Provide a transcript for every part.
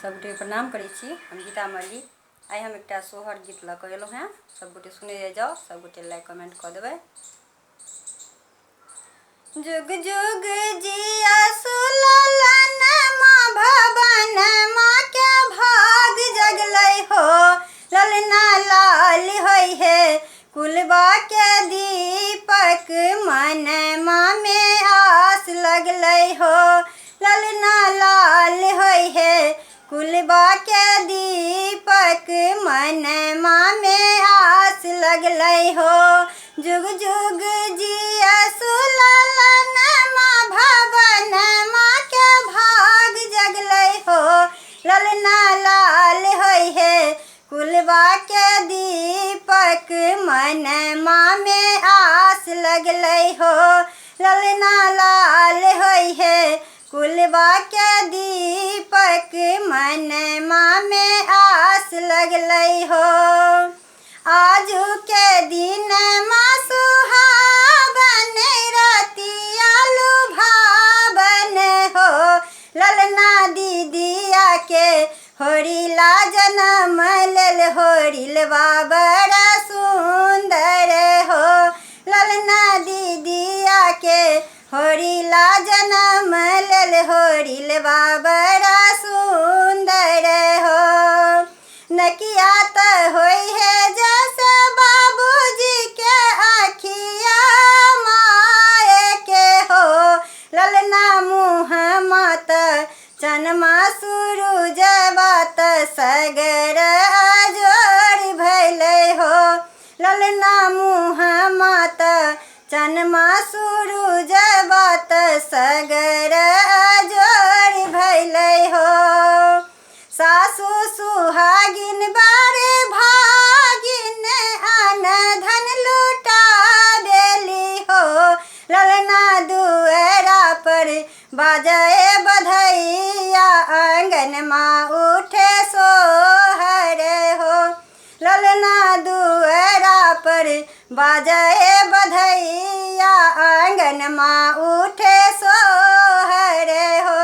सबगोटे प्रणाम करै छी। हम गीता मल्ली। आई हम एक सोहर गीत लऽ कऽ एलहुँ हैं। सबगोटे सुने जाओ, सबगोटे लाइक कमेंट कऽ देबै। जुग जुग जिया सुललन माँ भवन माँ के भाग जगलै हो। ललना लाल होई है कुलबा के दीपक मन माँ में आस लगलै हो। ललना लाल होई है कुलबा के दीपक मन माँ में आस लगलै हो। जुग जुग जिया सुललन माँ भवन माँ के भाग जगलै हो। ललना लाल होई है कुलबा के दीपक मन माँ में आस लगलै हो। ललना लाल होई है कुलबा के दीपक मन माँ में आस लगलै हो। आजू के दिन माँ सुहावन रतिया लुभावन हो। ललना दीदिया के होरिला जन्म लेल होरिलवा बड़ा सुंदर हो। ललना दीदिया के होरिला जन्म लेल होरिलवा बड़ा सुंदर हो। नकिया त होई है जैसे बाबूजी के आखिया माए के हो। ललना मुँह मात चनमा सूरज बात सगर अजोर भैलै हो। ललना मुँह मात चनमा सूरज बात सगर अजोर भैलै हो। सासु सुहागिन बारे भागिन अन धन लुटा देली हो। ललना दुअरा पर बाजे बधैया आंगन माँ उठे सोहर हो। ललना दुअरा पर बाजे बधैया आंगन माँ उठे सोहर हो।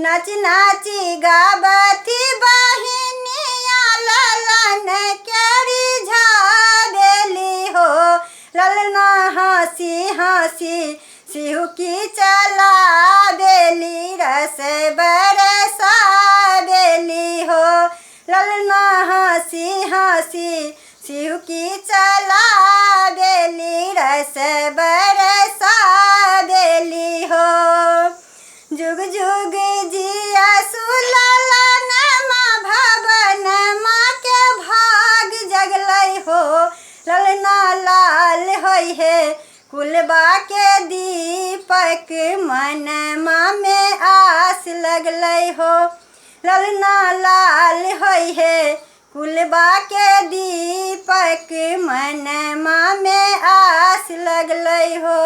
नाच नाची गाबती बहिनिया ललन केरी झाबेली हो। ललना हंसी हंसी सिहुकी चला बेली रस बरसा बेली हो। ललना हंसी हंसी सिहुकी चला बेली रस बरसा बेली हो। जुग जुग जिया सुललन माँ भवन माँ के भाग जगलै हो। ललना लाल होई है कुलबा के दीपक मन माँ में आस लगलै हो। ललना लाल होई है कुलबा के दीपक मन माँ में आस लगलै हो।